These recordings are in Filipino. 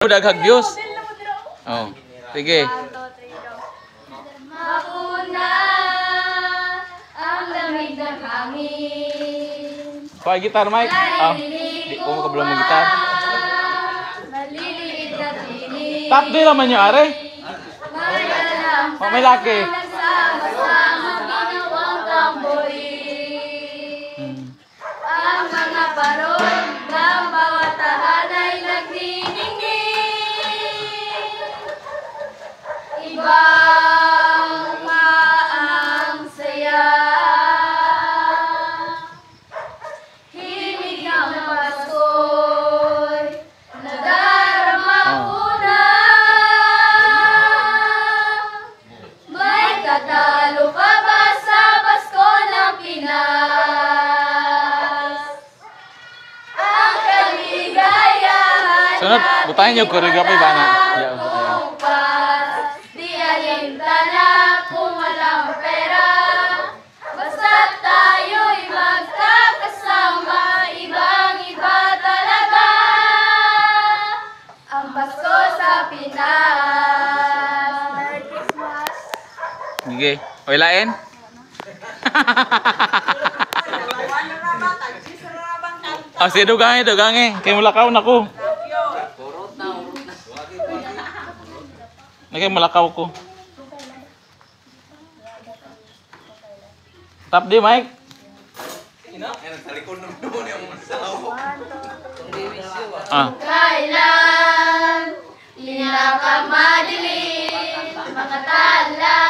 Daghag views. Oh, sige. Mauna ang lamig ng hangin. Kuha gitar, Mike. Di ko makabulang mo gitar. Maliliit na tinig. Tap di naman yung are. May laki. Nagsama-sama ginawang tamborin. Ang mga parol ng bawat tahanay nagniningning. Ibang ang saya. Himig ng Pasko'y nadarama ko na. May tatalo pa ba sa Pasko ng Pinas? Ang kaligayahan Sunod, butahin niyo choreography ba na? Di alintana kung walang pera. Basta tayo'y magkakasama. Ibang-iba talaga ang Pasko sa Pinas. Merry Christmas. Sige. Oy lain. Ah, si dugange. Kay mulakaw na ko. Nagay mulakaw ko. Tap di, Mike. Kailan pinakamadilim mga tala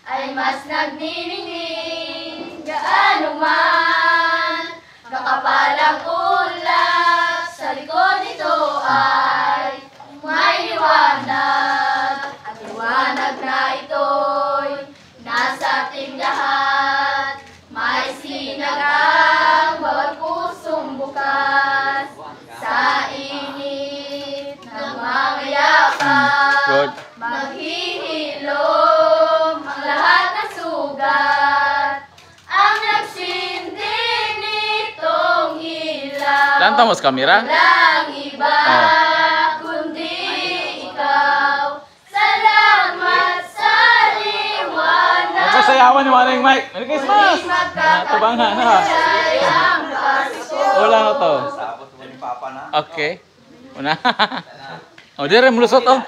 ay mas nagniningning gaano man nakapalang ulap sa likod nito ay may liwanag at liwanag na ito'y nasa ating lahat. May sinagang bawat pusong bukas sa init ng mga yakap. Good. Maghihilom ang lahat ng sugat. Ang nagsindi nitong ilaw. Lanta mo sa kamera? Walang iba kundi ikaw. Salamat sa liwanag. Magpasayawan yung maring Mike. Merry Christmas! Tubangan ha. Wala na to. Okay. Una. O, dire mulusot oh.